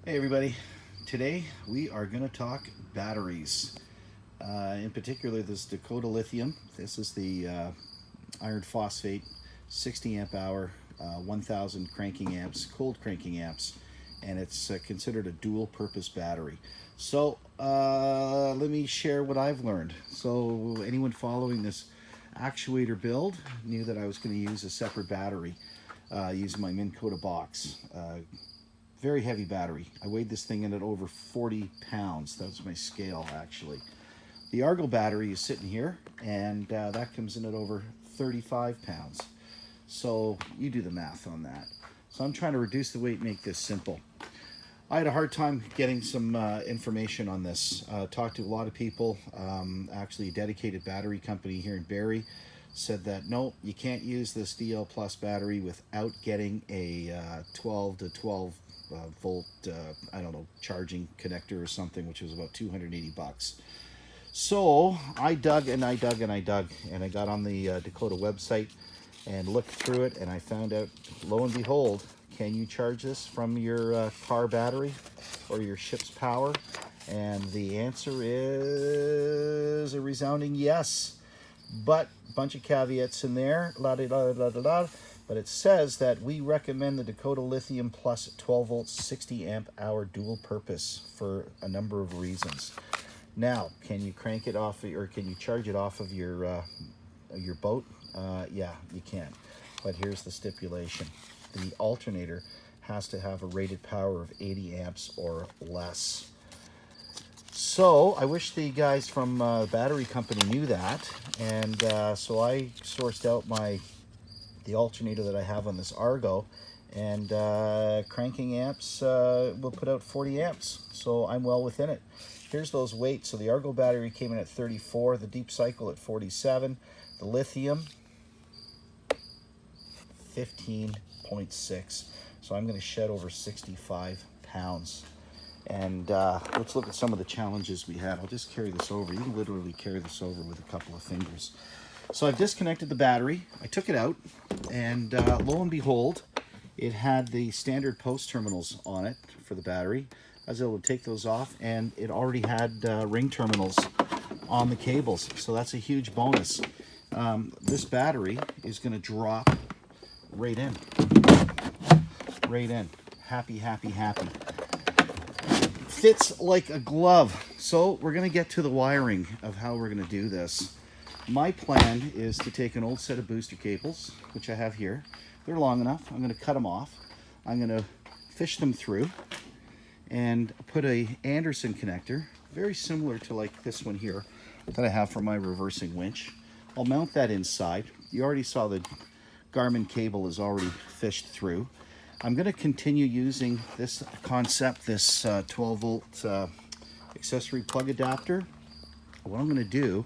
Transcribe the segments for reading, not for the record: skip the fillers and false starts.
Hey everybody, today we are going to talk batteries. In particular, this Dakota lithium. This is the iron phosphate 60 amp hour, 1000 cranking amps, cold cranking amps, and it's considered a dual purpose battery. So let me share what I've learned. So anyone following this actuator build knew that I was going to use a separate battery using my Minn Kota box. Very heavy battery. I weighed this thing in at over 40 pounds. That's my scale, actually. The Argo battery is sitting here, and that comes in at over 35 pounds. So you do the math on that. So I'm trying to reduce the weight, make this simple. I had a hard time getting some information on this. Talked to a lot of people. Actually, a dedicated battery company here in Barrie said that no, you can't use this DL Plus battery without getting a 12 to 12 volt, I don't know, charging connector or something, which was about 280 bucks. So I dug and I dug and I dug, and I got on the Dakota website and looked through it, and I found out, lo and behold, can you charge this from your car battery or your ship's power? And the answer is a resounding yes. But a bunch of caveats in there, but it says that we recommend the Dakota Lithium Plus 12 volt 60 amp hour dual purpose for a number of reasons. Now, can you crank it off, or can you charge it off of your boat? Yeah, you can. But here's the stipulation: the alternator has to have a rated power of 80 amps or less. So I wish the guys from the battery company knew that, and so I sourced out the alternator that I have on this Argo, and cranking amps will put out 40 amps, so I'm well within it. Here's those weights. So the Argo battery came in at 34, the deep cycle at 47, the lithium 15.6. So I'm going to shed over 65 pounds. And let's look at some of the challenges we had. I'll just carry this over. You can literally carry this over with a couple of fingers. So I've disconnected the battery. I took it out, and lo and behold, it had the standard post terminals on it for the battery. I was able to take those off, and it already had ring terminals on the cables. So that's a huge bonus. This battery is going to drop right in. Right in. Happy, happy, happy. Fits like a glove. So we're going to get to the wiring of how we're going to do this. My plan is to take an old set of booster cables, which I have here. They're long enough. I'm going to cut them off. I'm going to fish them through and put a Anderson connector, very similar to like this one here that I have for my reversing winch. I'll mount that inside. You already saw the Garmin cable is already fished through. I'm going to continue using this concept, this 12 volt accessory plug adapter. What I'm going to do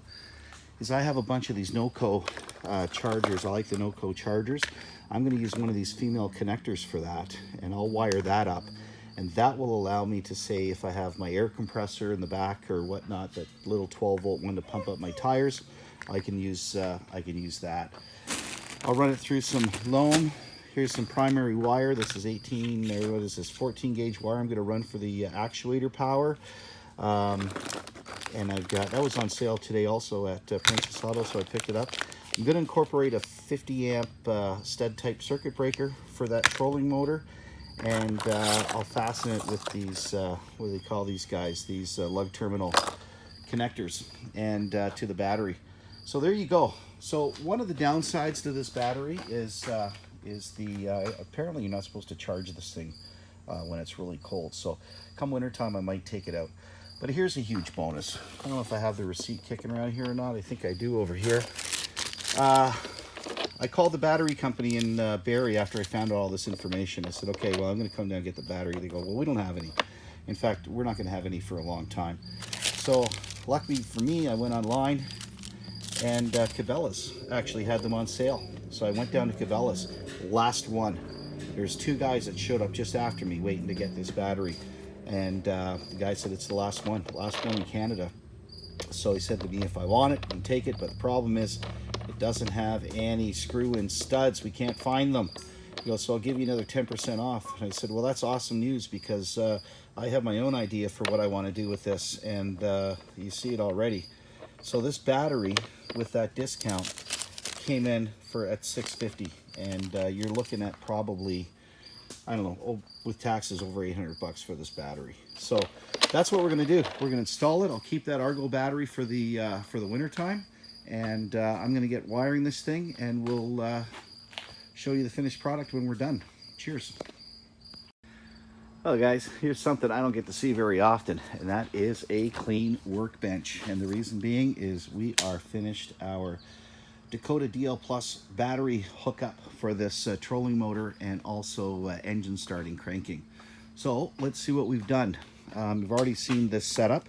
is I have a bunch of these NOCO chargers. I like the NOCO chargers. I'm going to use one of these female connectors for that, and I'll wire that up. And that will allow me to say, if I have my air compressor in the back or whatnot, that little 12 volt one to pump up my tires, I can use that. I'll run it through some loam. Here's some primary wire. This is 18, or what is this, 14 gauge wire I'm going to run for the actuator power. And I've got, that was on sale today also at Princess Auto, so I picked it up. I'm going to incorporate a 50 amp stud type circuit breaker for that trolling motor. And I'll fasten it with these, what do they call these guys? These lug terminal connectors, and to the battery. So there you go. So one of the downsides to this battery is the, apparently you're not supposed to charge this thing when it's really cold. So come wintertime, I might take it out. But here's a huge bonus. I don't know if I have the receipt kicking around here or not. I think I do over here. I called the battery company in Barrie after I found out all this information. I said, okay, well, I'm going to come down and get the battery. They go, well, we don't have any. In fact, we're not going to have any for a long time. So luckily for me, I went online, and Cabela's actually had them on sale. So I went down to Cabela's, last one. There's two guys that showed up just after me waiting to get this battery. And the guy said it's the last one in Canada. So he said to me, if I want it, I can take it. But the problem is, it doesn't have any screw-in studs. We can't find them. He goes, so I'll give you another 10% off. And I said, well, that's awesome news, because I have my own idea for what I want to do with this, and you see it already. So this battery with that discount came in at $650, and you're looking at probably, I don't know, with taxes over $800 for this battery. So that's what we're going to do. We're going to install it. I'll keep that Argo battery for the winter time, and I'm going to get wiring this thing, and we'll show you the finished product when we're done. Cheers. Well, guys, here's something I don't get to see very often, and that is a clean workbench. And the reason being is we are finished our Dakota DL Plus battery hookup for this trolling motor, and also engine starting, cranking. So let's see what we've done. You've already seen this setup,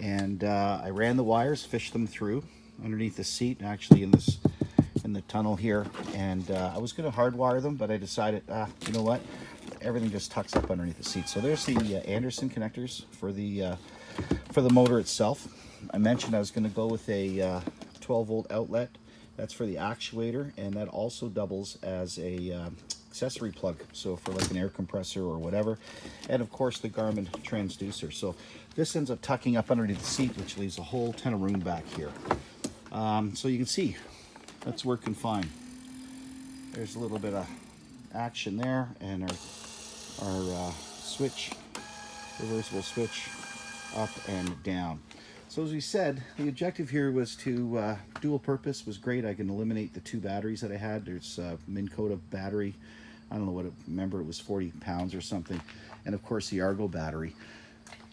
and I ran the wires, fished them through underneath the seat, actually in the tunnel here, and I was going to hardwire them, but I decided, you know what, everything just tucks up underneath the seat. So there's the Anderson connectors for the motor itself. I mentioned I was going to go with a 12-volt outlet. That's for the actuator, and that also doubles as a accessory plug, so for like an air compressor or whatever. And of course the Garmin transducer. So this ends up tucking up underneath the seat, which leaves a whole ton of room back here. So you can see that's working fine. There's a little bit of action there, and our switch, reversible switch, up and down. So as we said, the objective here was to dual purpose was great. I can eliminate the 2 batteries that I had. There's a Minn Kota battery. I don't know remember it was 40 pounds or something. And of course the Argo battery.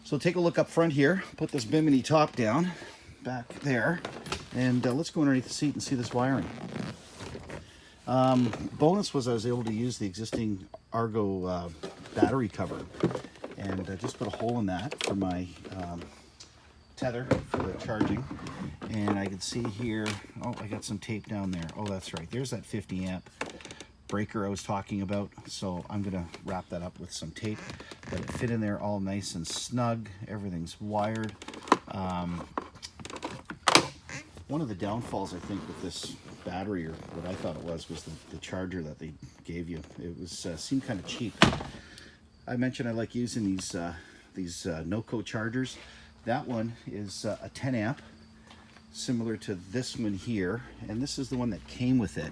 So take a look up front here. Put this bimini top down back there, and let's go underneath the seat and see this wiring. Bonus was I was able to use the existing Argo battery cover, and just put a hole in that for my tether for the charging. And I can see here, oh, I got some tape down there. Oh, that's right, there's that 50 amp breaker I was talking about. So I'm gonna wrap that up with some tape, let it fit in there all nice and snug. Everything's wired. One of the downfalls, I think, with this battery, or what I thought it was the charger that they gave you. It was seemed kind of cheap. I mentioned I like using these NOCO chargers. That one is a 10 amp, similar to this one here, and this is the one that came with it.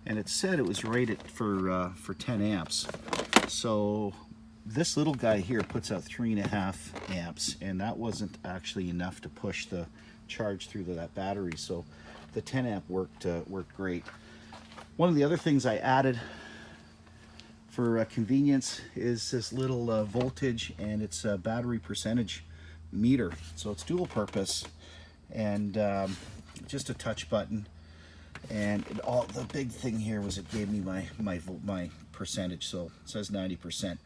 And it said it was rated for 10 amps. So this little guy here puts out 3.5 amps, and that wasn't actually enough to push the charge through to that battery. So the 10 amp worked great. One of the other things I added for convenience is this little voltage, and it's a battery percentage meter. So it's dual purpose, and just a touch button. And the big thing here was it gave me my percentage. So it says 90%.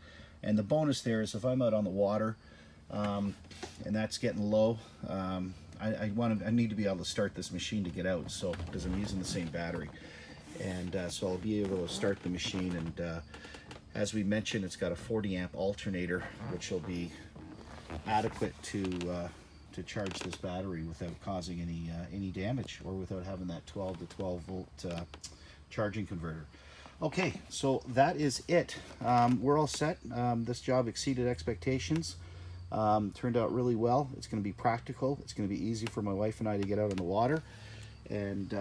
And the bonus there is if I'm out on the water and that's getting low, I need to be able to start this machine to get out, so because I'm using the same battery. And so I'll be able to start the machine, and as we mentioned, it's got a 40 amp alternator, which will be adequate to charge this battery without causing any damage, or without having that 12 to 12 volt charging converter. Okay, so that is it. We're all set. This job exceeded expectations. Turned out really well. It's going to be practical. It's going to be easy for my wife and I to get out in the water. And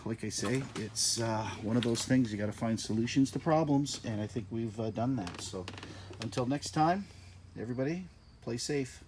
like I say, it's one of those things, you got to find solutions to problems, and I think we've done that. So until next time, everybody, play safe.